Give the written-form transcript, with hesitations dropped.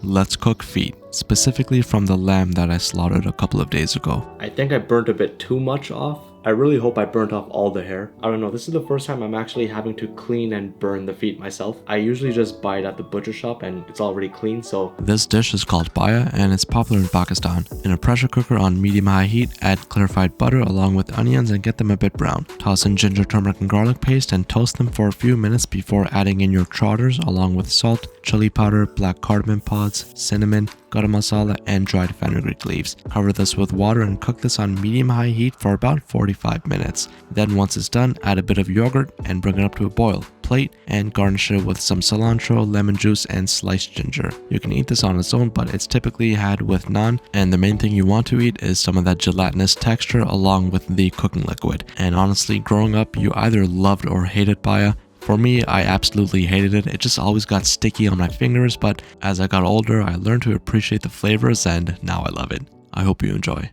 let's cook feet, specifically from the lamb that I slaughtered a couple of days ago. I think I burnt a bit too much off. I really hope I burnt off all the hair. I don't know, this is the first time I'm actually having to clean and burn the feet myself. I usually just buy it at the butcher shop and it's already clean, so... This dish is called PAYA and it's popular in Pakistan. In a pressure cooker on medium-high heat, add clarified butter along with onions and get them a bit brown. Toss in ginger, turmeric, and garlic paste and toast them for a few minutes before adding in your trotters along with salt, chili powder, black cardamom pods, cinnamon, garam masala, and dried fenugreek leaves. Cover this with water and cook this on medium-high heat for about 45 minutes. Then once it's done, add a bit of yogurt and bring it up to a boil. Plate and garnish it with some cilantro, lemon juice, and sliced ginger. You can eat this on its own, but it's typically had with naan, and the main thing you want to eat is some of that gelatinous texture along with the cooking liquid. And honestly, growing up, you either loved or hated PAYA. For me, I absolutely hated it. It just always got sticky on my fingers, but as I got older, I learned to appreciate the flavors and now I love it. I hope you enjoy.